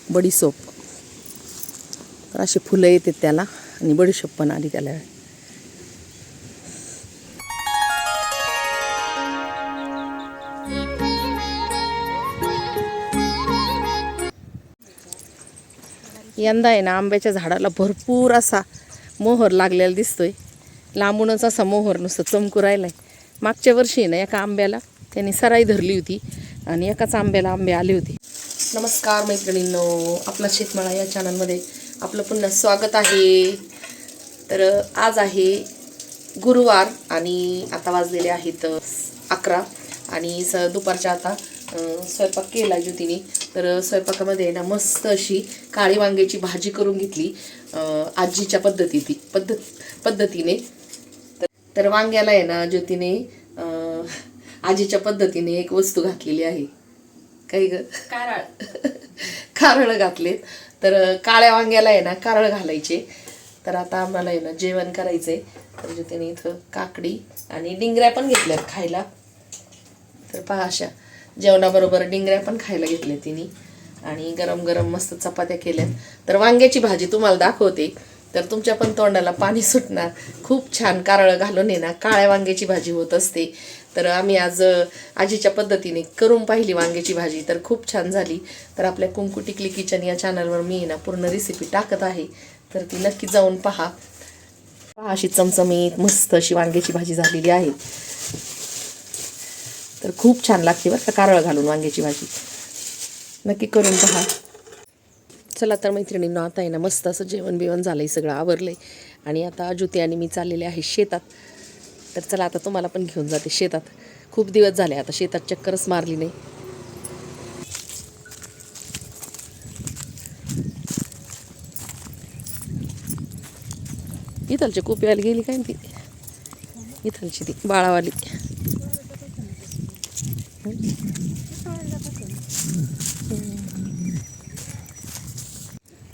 बडीशोप. तर अशी फुलं येतात त्याला आणि बडीशोप पण आली त्याला. यंदा आहे ना आंब्याच्या झाडाला भरपूर असा मोहर लागलेला दिसतोय. लांबूनच असा मोहर नुसतं चमकू राहिलाय. मागच्या वर्षी ना एका आंब्याला त्यांनी सराई धरली होती आणि एकाच आंब्याला आंबे आले होते. नमस्कार मैत्रिणींनो, आपला शेतमाळा या चॅनलमध्ये आपलं पुन्हा स्वागत आहे. तर आज आहे गुरुवार आणि आता वाजलेले आहेत 11 आणि दुपारच्या आता स्वयंपाक केला ज्योतीने. तर स्वयंपाकामध्ये ना मस्त अशी काळी वांग्याची भाजी करून घेतली आजीच्या पद्धतीने. तर वांग्याला आहे ना ज्योतीने आजीच्या पद्धतीने एक वस्तू घातलेली आहे. काही ग? कारळ घातलेत. तर काळ्या वांग्याला आहे ना कारळ घालायचे. तर आता आम्हाला आहे ना जेवण करायचंय. तर ज्योतीने इथं काकडी आणि डिंगऱ्या पण घेतल्यात खायला. तर पहा अशा जेवणाबरोबर डिंगऱ्या पण खायला घेतल्या तिने आणि गरम गरम मस्त चपात्या केल्यात. तर वांग्याची भाजी तुम्हाला दाखवते तर तुमच्या पण तोंडाला पाणी सुटणार. खूप छान कारळ घालून आहे ना काळ्या वांग्याची भाजी होत असते. तर आम्ही आज आजीच्या पद्धतीने करून पाहिली वांग्याची भाजी, तर खूप छान झाली. तर आपल्या कुंकू टिकली किचन या चॅनलवर मी ना पूर्ण रेसिपी टाकत आहे, तर ती नक्की जाऊन पहा. अशी चमचमीत मस्त अशी वांग्याची भाजी झालेली आहे. तर खूप छान लागते बरं का कारळ घालून वांग्याची भाजी. नक्की करून पहा. चला तर मैत्रिणींनो, आता आहे ना मस्त असं जेवण बिवण झालंय, सगळं आवरलंय आणि आता ज्योती आणि मी चाललेले आहे शेतात. तर चला आता तुम्हाला पण घेऊन जाते शेतात. खूप दिवस झाले आता शेतात चक्करच मारली नाही. इथलची कुपीवाली गेली काय ती, इथलची ती बाळावाली.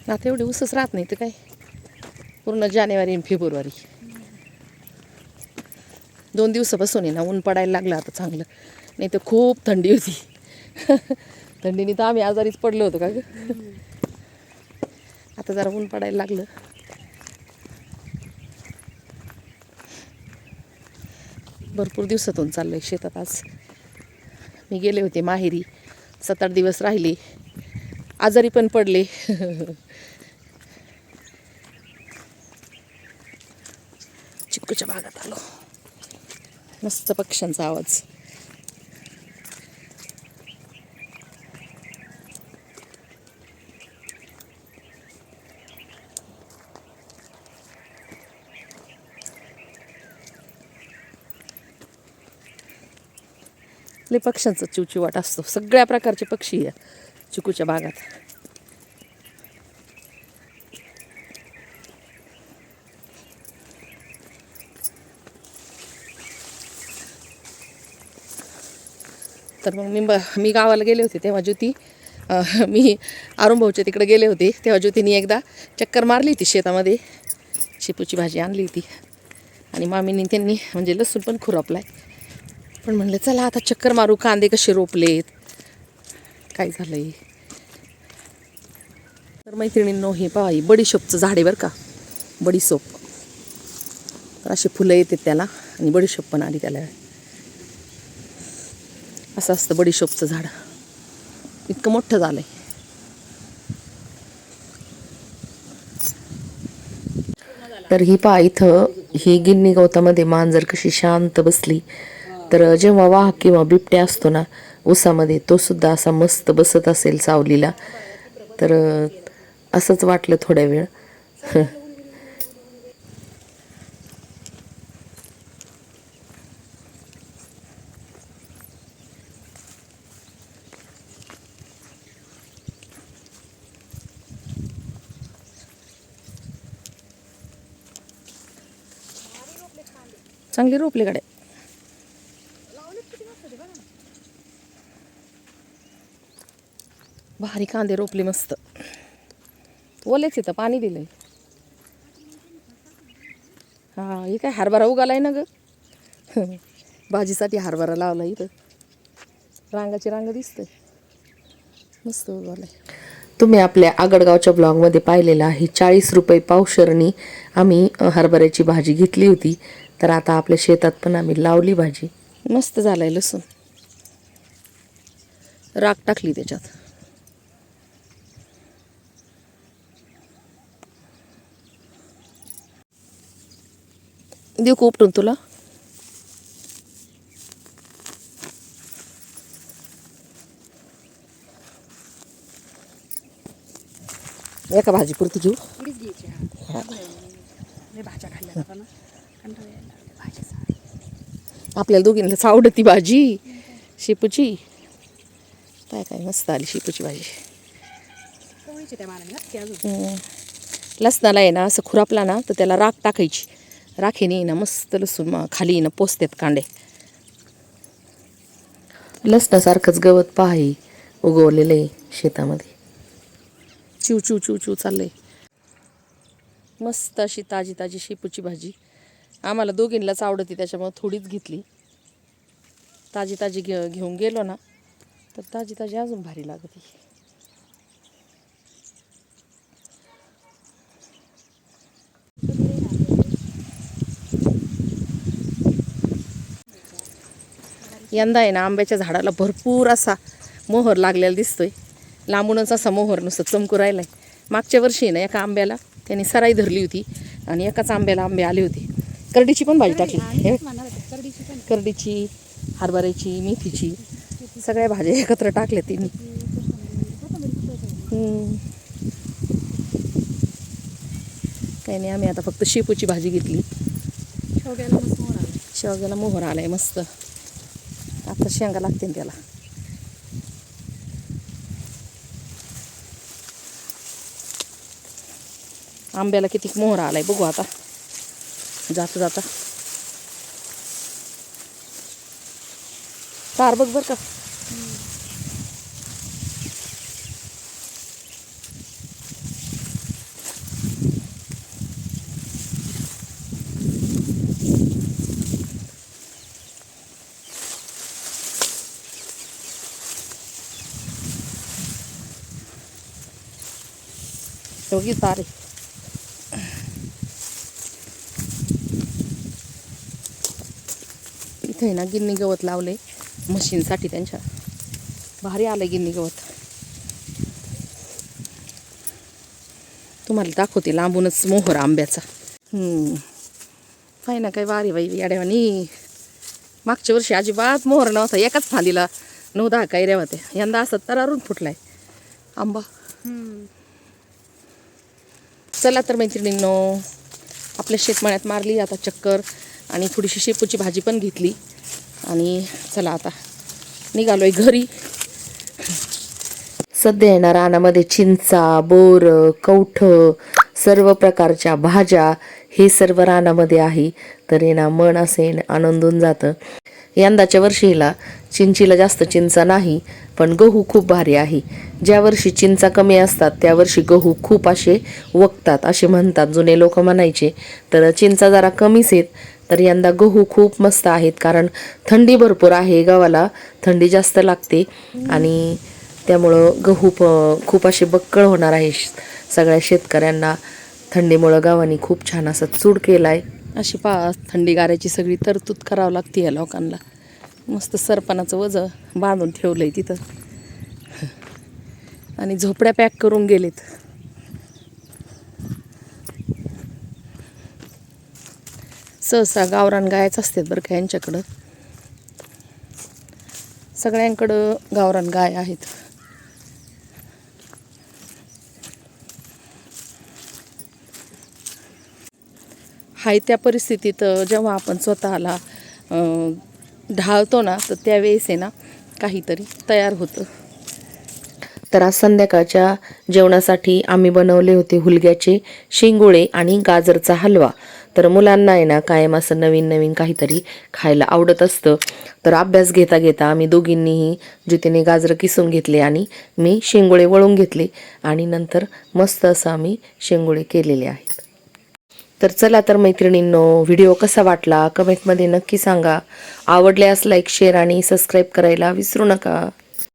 आता एवढी उसच राहत नाही तर काय, पूर्ण जानेवारी आणि फेब्रुवारी 2 दिवसापासून आहे ना ऊन पडायला लागलं आता चांगलं. नाही तर खूप थंडी होती. थंडीने तर आम्ही आजारीच पडलो होतो का ग. आता जरा ऊन पडायला लागलं. भरपूर दिवसातून चाललंय शेतात. आज मी गेले होते माहेरी, 7-8 दिवस राहिले, आजारी पण पडले. चिक्कूच्या बागात आलो. मस्त पक्ष्यांचा आवाज. लय पक्ष्यांचा चिवचिवाट असतो. सगळ्या प्रकारचे पक्षी आहे चिकूच्या बागात. तर मग मी गावाला गेले होते तेव्हा ज्योती, मी अरुणभाऊच्या तिकडे गेले होते तेव्हा ज्योतीने एकदा चक्कर मारली होती शेतामध्ये. शेपूची भाजी आणली होती आणि मामींनी त्यांनी म्हणजे लसूण पण खुरपलाय. पण म्हणलं चला आता चक्कर मारू, कांदे कसे रोपलेत, काय झालंय. तर मैत्रिणींनो, हे पहा बडीशोपचं झाड आहे बरं का, बडीशोप. तर अशी फुलं येतात त्याला आणि बडीशोप पण आली त्याला. असं असतं बडीशोपचं झाड. इतकं मोठं झालंय. तर ही पहा इथं ही गिन्नी गवतामध्ये मांजर कशी शांत बसली. तर जेव्हा वाघ किंवा बिबट्या असतो ना उसामध्ये, तो सुद्धा असा मस्त बसत असेल सावलीला. तर असंच वाटलं थोड्या वेळ. चांगली रोपले गाड्या. भारी कांदे रोपले मस्त. ओलेच इथं पाणी दिलंय. हा, हे काय हरभरा उगालाय ना ग. भाजीसाठी हरभरा लावला इथं. रांगाची रांग दिसते, मस्त उगालाय. तुम्ही आपल्या आगडगावच्या ब्लॉगमध्ये पाहिलेलं आहे 40 रुपये पावशरनी आम्ही हरभऱ्याची भाजी घेतली होती. तर आता आपल्या शेतात पण आम्ही लावली भाजी. मस्त झालाय लसूण, राख टाकली त्याच्यात. देऊ का उपटून तुला? एका भाजी पुरती घेऊ. आपल्याला दोघींनाच आवडती भाजी शेपूची. काय काय मस्त आली शेपूची भाजी. लसणाला आहे ना असं खुरापला ना तर त्याला राख टाकायची. राखेने ना मस्त लसूण खाली ना पोचतात कांडे. लसणासारखंच गवत पाही उगवलेलं आहे शेतामध्ये. चिव चिव चिव चिव चाललंय. मस्त अशी ताजी ताजी शेपूची भाजी. आम्हाला दोघींनाच आवडती त्याच्यामुळे थोडीच घेतली. ताजी ताजी घेऊन गेलो ना तर ताजी ताजी अजून भारी लागते. यंदा आहे ना आंब्याच्या झाडाला भरपूर असा मोहर लागलेला दिसतोय. लांबूनच असा मोहर नुसतं चमकू राहिलाय. मागच्या वर्षी ना एका आंब्याला त्यांनी सराई धरली होती आणि एकाच आंब्याला आंबे आले होते. करडीची पण भाजी टाकली. करडीची, हरभऱ्याची, मेथीची सगळ्या भाज्या एकत्र टाकल्या तिने. काही नाही, आम्ही आता फक्त शेपूची भाजी घेतली. शेवग्याला मोहर आलाय मस्त. आता शेंगा लागतील त्याला. आंब्याला किती मोहर आलाय बघू आता जाता जाता. कार बघ बर का. बघी तारे. इथे आहे ना गिन्नी गवत लावले म्हशींसाठी. त्यांच्या भारी आलंय गिन्नी गवत. तुम्हाला दाखवते लांबूनच मोहर आंब्याचा. काय ना काय वारी बाई याड्यावानी. मागच्या वर्षी अजिबात मोहर नव्हता. एकाच फांदीला 9-10 कैऱ्या होत्या. यंदा असं तरारून फुटलाय आंबा. चला तर मैत्रिणींनो, आपल्या शेतमाळ्यात मारली आता चक्कर आणि थोडीशी शेपूची भाजी पण घेतली. आणि चला आता निघालोय घरी. सध्या येणार रानामध्ये चिंचा, बोर, कवठ, सर्व प्रकारच्या भाज्या हे सर्व रानामध्ये आहे. तर ये ना मन असे आनंदून जातं. यंदाच्या वर्षीला चिंचीला जास्त चिंचा नाही, पण गहू खूप भारी आहे. ज्या वर्षी चिंचा कमी असतात त्या वर्षी गहू खूप असे वकतात असे म्हणतात, जुने लोक म्हणायचे. तर चिंचा जरा कमीच आहेत. तर यंदा गहू खूप मस्त आहेत, कारण थंडी भरपूर आहे. गव्हाला थंडी जास्त लागते आणि त्यामुळं गहू खूप असे बक्कळ होणार आहे. सगळ्या शेतकऱ्यांना थंडीमुळं गव्हानी खूप छान असं चूड केलाय. अशी थंडी गाऱ्याची सगळी तरतूद करावं लागते या लोकांना. मस्त सरपणाचं वजं बांधून ठेवलंय तिथं आणि झोपड्या पॅक करून गेलेत. सहसा गावरान गायच असतात बरं का यांच्याकडं. सगळ्यांकडं गावरान गाय आहेत. हाय त्या परिस्थितीत जेव्हा आपण स्वतःला ढाळतो ना तर त्यावेळेस आहे ना काहीतरी तयार होतं. तर आज संध्याकाळच्या जेवणासाठी आम्ही बनवले होते हुलग्याचे शेंगोळे आणि गाजरचा हलवा. तर मुलांना आहे ना कायम असं नवीन नवीन काहीतरी खायला आवडत असतं. तर अभ्यास घेता घेता आम्ही दोघींनीही जितेने गाजरं किसून घेतले आणि मी शेंगोळे वळून घेतले आणि नंतर मस्त असं आम्ही शेंगोळे केलेले आहेत. तर चला तर मैत्रिणींनो, व्हिडिओ कसा वाटला कमेंटमध्ये नक्की सांगा. आवडल्यास लाईक, शेअर आणि सबस्क्राईब करायला विसरू नका.